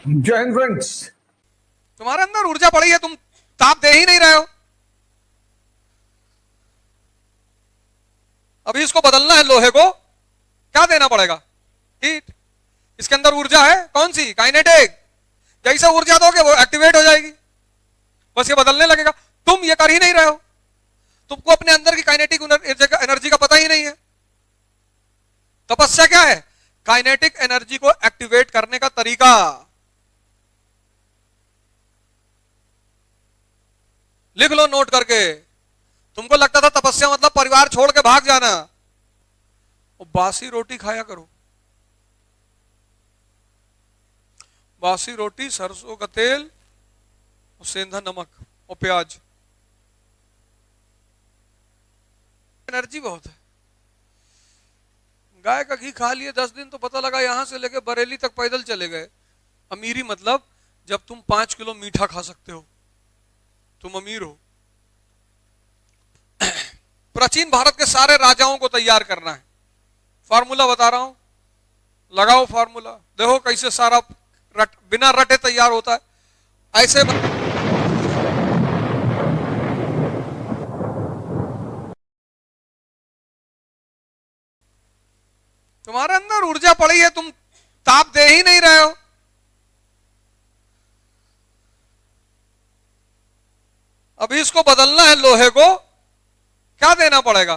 Join friends. तुम्हारे अंदर ऊर्जा पड़ी है, तुम ताप दे ही नहीं रहे हो। अभी इसको बदलना है, लोहे को क्या देना पड़ेगा? हीट। इसके अंदर ऊर्जा है, कौन सी? काइनेटिक। जैसे ऊर्जा दोगे वो एक्टिवेट हो जाएगी, बस ये बदलने लगेगा। तुम ये कर ही नहीं रहे हो, तुमको अपने अंदर की काइनेटिक एनर्जी का पता ही नहीं है। तपस्या क्या है? काइनेटिक एनर्जी को एक्टिवेट करने का तरीका। लिख लो नोट करके। तुमको लगता था तपस्या मतलब परिवार छोड़ के भाग जाना, और बासी रोटी खाया करो। बासी रोटी, सरसों का तेल और सेंधा नमक और प्याज। एनर्जी बहुत है। गाय का घी खा लिए 10 दिन तो पता लगा यहां से लेके बरेली तक पैदल चले गए। अमीरी मतलब जब तुम 5 किलो मीठा खा सकते हो, तुम अमीर हो। प्राचीन भारत के सारे राजाओं को तैयार करना है। फार्मूला बता रहा हूं, लगाओ फार्मूला, देखो कैसे सारा बिना रटे तैयार होता है। ऐसे तुम्हारे अंदर ऊर्जा पड़ी है, तुम ताप दे ही नहीं रहे हो। अभी इसको बदलना है, लोहे को क्या देना पड़ेगा?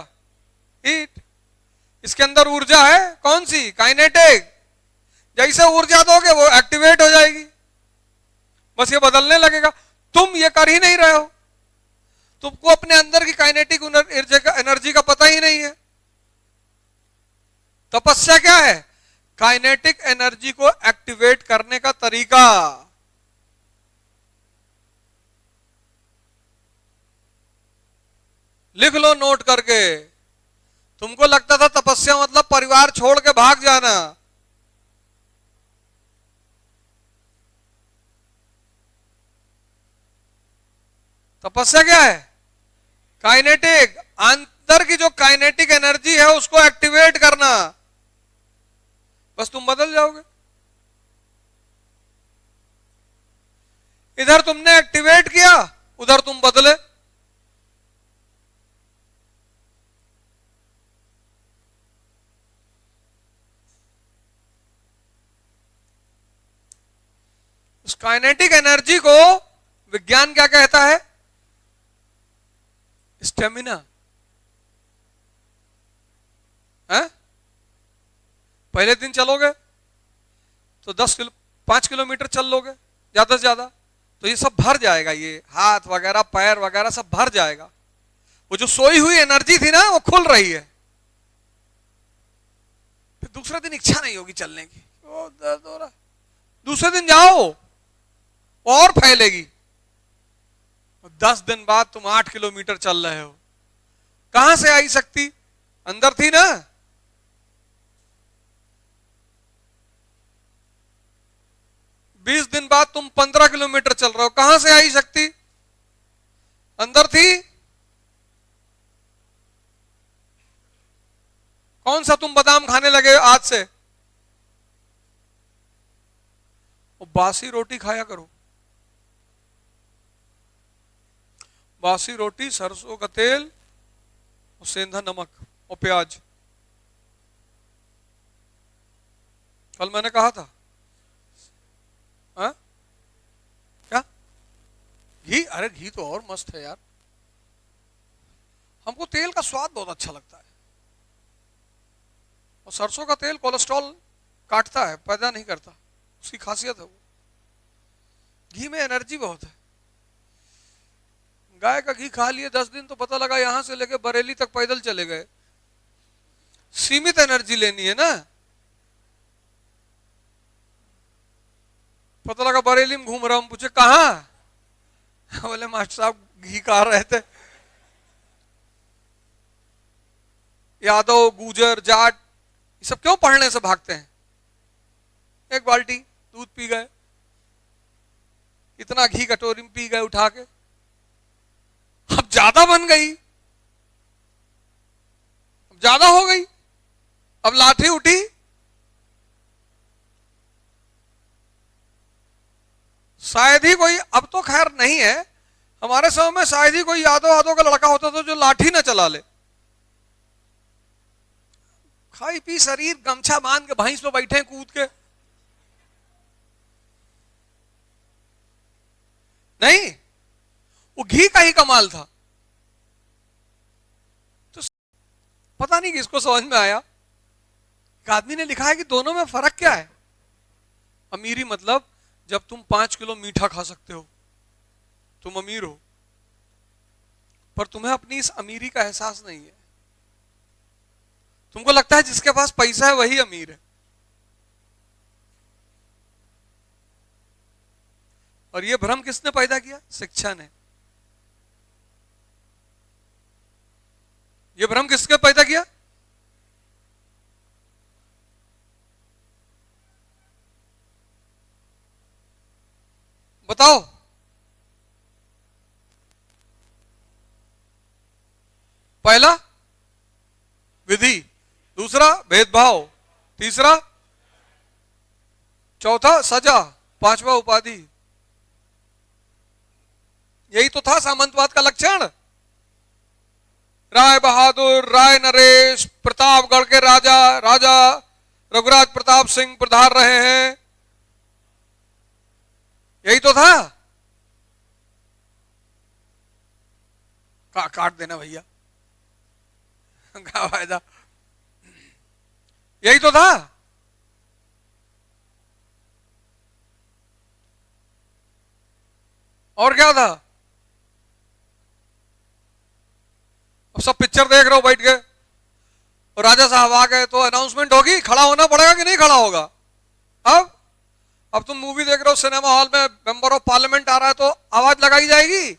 हीट। इसके अंदर ऊर्जा है, कौन सी? काइनेटिक। जैसे ऊर्जा दोगे वो एक्टिवेट हो जाएगी, बस ये बदलने लगेगा। तुम ये कर ही नहीं रहे हो, तुमको अपने अंदर की काइनेटिक एनर्जी का पता ही नहीं है। तपस्या क्या है? काइनेटिक एनर्जी को एक्टिवेट करने का तरीका। लिख लो नोट करके। तुमको लगता था तपस्या मतलब परिवार छोड़ के भाग जाना, तपस्या क्या है? काइनेटिक। अंदर की जो काइनेटिक एनर्जी है उसको एक्टिवेट करना, बस तुम बदल जाओगे। इधर तुमने एक्टिवेट किया, उधर तुम बदले। उस काइनेटिक एनर्जी को विज्ञान क्या कहता है? स्टेमिना है। पहले दिन चलोगे तो 5 किलोमीटर चल लोगे ज्यादा से ज्यादा, तो ये सब भर जाएगा, ये हाथ वगैरह पैर वगैरह सब भर जाएगा। वो जो सोई हुई एनर्जी थी ना वो खुल रही है। फिर दूसरे दिन इच्छा नहीं होगी चलने की, ओ दर्द हो रहा। दूसरे दिन जाओ और फैलेगी। 10 दिन बाद तुम 8 किलोमीटर चल रहे हो। कहां से आई शक्ति? अंदर थी ना। बीस दिन बाद तुम 15 किलोमीटर चल रहे हो। कहां से आई शक्ति? अंदर थी। कौन सा तुम बादाम खाने लगे आज से? और बासी रोटी खाया करो। बासी रोटी, सरसों का तेल और सेंधा नमक और प्याज। कल मैंने कहा था क्या? घी? अरे घी तो और मस्त है यार। हमको तेल का स्वाद बहुत अच्छा लगता है, और सरसों का तेल कोलेस्ट्रॉल काटता है, पैदा नहीं करता, उसकी खासियत है वो। घी में एनर्जी बहुत है। गाय का घी खा लिए 10 दिन तो पता लगा यहां से लेके बरेली तक पैदल चले गए। सीमित एनर्जी लेनी है ना। पता लगा बरेली में घूम रहा हूं, पूछे कहां? बोले मास्टर साहब घी खा रहे थे। यादव, गुजर, जाट, ये सब क्यों पढ़ने से भागते हैं? एक बाल्टी दूध पी गए, इतना घी कटोरी में पी गए उठा के। अब ज्यादा बन गई, अब ज्यादा हो गई, अब लाठी उठी। शायद ही कोई, अब तो खैर नहीं है, हमारे समय में शायद ही कोई यादव यादव का लड़का होता था जो लाठी ना चला ले। खाई पी शरीर गमछा बांध के भैंस पे बैठे कूद के, नहीं, वो घी का ही कमाल था। तो पता नहीं किसको समझ में आया, एक आदमी ने लिखा है कि दोनों में फर्क क्या है। अमीरी मतलब जब तुम 5 किलो मीठा खा सकते हो, तुम अमीर हो, पर तुम्हें अपनी इस अमीरी का एहसास नहीं है। तुमको लगता है जिसके पास पैसा है वही अमीर है, और यह भ्रम किसने पैदा किया? शिक्षा ने। यह भ्रम किसने पैदा किया? बताओ। पहला विधि, दूसरा भेदभाव, तीसरा, चौथा सजा, पांचवा उपाधि। यही तो था सामंतवाद का लक्षण। राय बहादुर, राय नरेश, प्रतापगढ़ के राजा राजा रघुराज प्रताप सिंह पधार रहे हैं, यही तो था। काट देना भैया, क्या फायदा, यही तो था। और क्या था? अब सब पिक्चर देख रहे हो बैठ के, और राजा साहब आ गए तो अनाउंसमेंट होगी, खड़ा होना पड़ेगा कि नहीं खड़ा होगा? अब तुम मूवी देख रहे हो सिनेमा हॉल में, मेंबर ऑफ पार्लियामेंट आ रहा है तो आवाज लगाई जाएगी,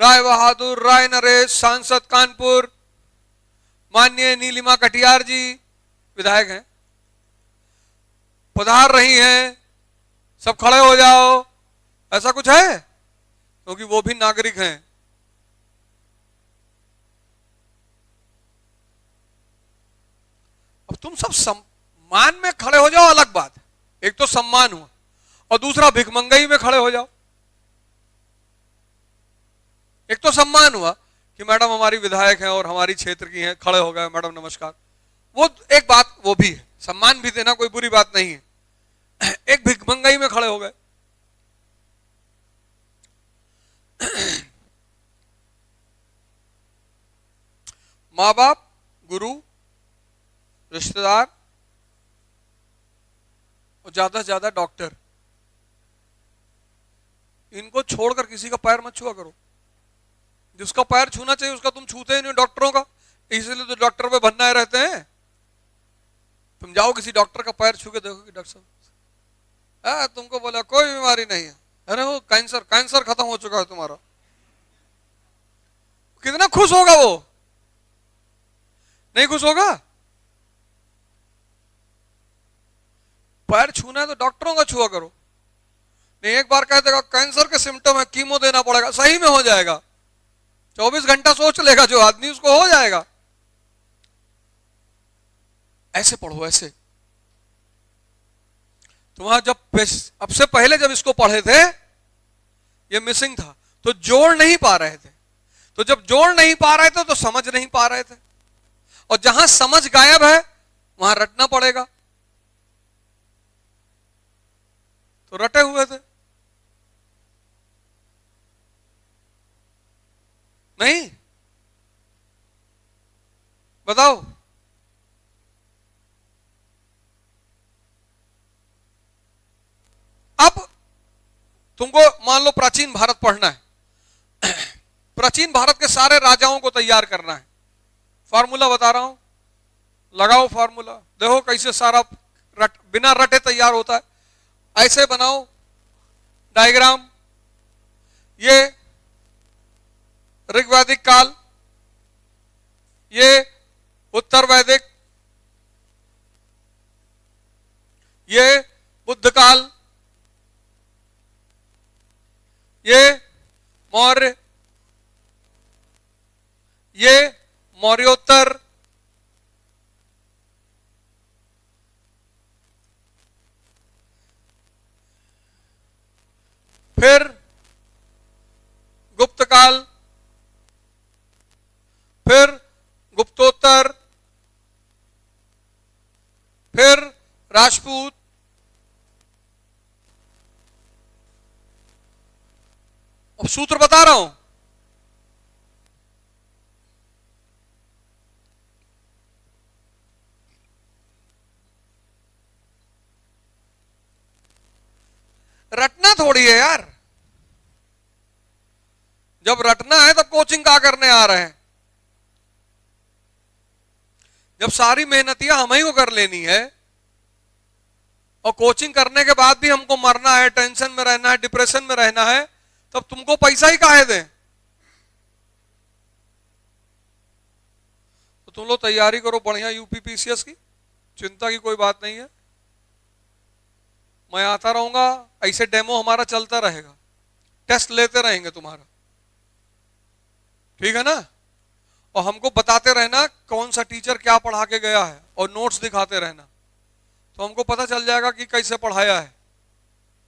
राय बहादुर, राय नरेश, सांसद कानपुर, माननीय नीलिमा कटियार जी विधायक हैं, पधार रही हैं, सब खड़े हो जाओ, ऐसा कुछ है? क्योंकि वो भी नागरिक हैं। अब तुम सब सम्मान में खड़े हो जाओ, अलग बात, एक तो सम्मान हुआ, और दूसरा भिखमंगई में खड़े हो जाओ। एक तो सम्मान हुआ कि मैडम हमारी विधायक हैं और हमारी क्षेत्र की हैं, खड़े हो गए, मैडम नमस्कार, वो एक बात, वो भी है, सम्मान भी देना कोई बुरी बात नहीं है। एक भिखमंगई में खड़े हो गए। माँ बाप, गुरु, रिश्तेदार और ज्यादा से ज्यादा डॉक्टर, इनको छोड़कर किसी का पैर मत छुआ करो। जिसका पैर छूना चाहिए उसका तुम छूते ही नहीं, डॉक्टरों का, इसलिए तो डॉक्टर पे बनना रहते हैं। तुम जाओ किसी डॉक्टर का पैर छू के देखो कि डॉक्टर साहब तुमको बोला कोई बीमारी नहीं है, अरे वो कैंसर खत्म हो चुका है तुम्हारा, कितना खुश होगा वो? नहीं खुश होगा? पैर छूना है तो डॉक्टरों का छुआ करो। नहीं, एक बार कह देगा कैंसर के सिम्टम है, कीमो देना पड़ेगा, सही में हो जाएगा। 24 घंटा सोच लेगा जो आदमी, उसको हो जाएगा। ऐसे पढ़ो, ऐसे। तुम्हारा जब अब से पहले जब इसको पढ़े थे ये मिसिंग था, तो जोड़ नहीं पा रहे थे, तो जब जोड़ नहीं पा रहे थे तो समझ नहीं पा रहे थे, और जहां समझ गायब है वहां रटना पड़ेगा, तो रटे हुए थे। नहीं, बताओ। अब तुमको मान लो प्राचीन भारत पढ़ना है, प्राचीन भारत के सारे राजाओं को तैयार करना है। फार्मूला बता रहा हूं, लगाओ फार्मूला, देखो कैसे सारा बिना रटे तैयार होता है। ऐसे बनाओ डायग्राम, ये ऋग्वैदिक काल, ये उत्तर वैदिक, ये बुद्ध काल, ये मौर्य, ये मौर्योत्तर, फिर गुप्त काल, फिर गुप्तोत्तर, फिर राजपूत, अब सूत्र बता रहा हूं। रटना थोड़ी है यार, जब रटना है तब कोचिंग क्या करने आ रहे हैं? जब सारी मेहनतियां हम ही को कर लेनी है और कोचिंग करने के बाद भी हमको मरना है, टेंशन में रहना है, डिप्रेशन में रहना है, तब तुमको पैसा ही काहे दें? तो तुम लोग तैयारी करो बढ़िया यूपीपीसीएस की, चिंता की कोई बात नहीं है। मैं आता रहूंगा, ऐसे डेमो हमारा चलता रहेगा, टेस्ट लेते रहेंगे तुम्हारा, ठीक है ना? और हमको बताते रहना कौन सा टीचर क्या पढ़ा के गया है और नोट्स दिखाते रहना, तो हमको पता चल जाएगा कि कैसे पढ़ाया है।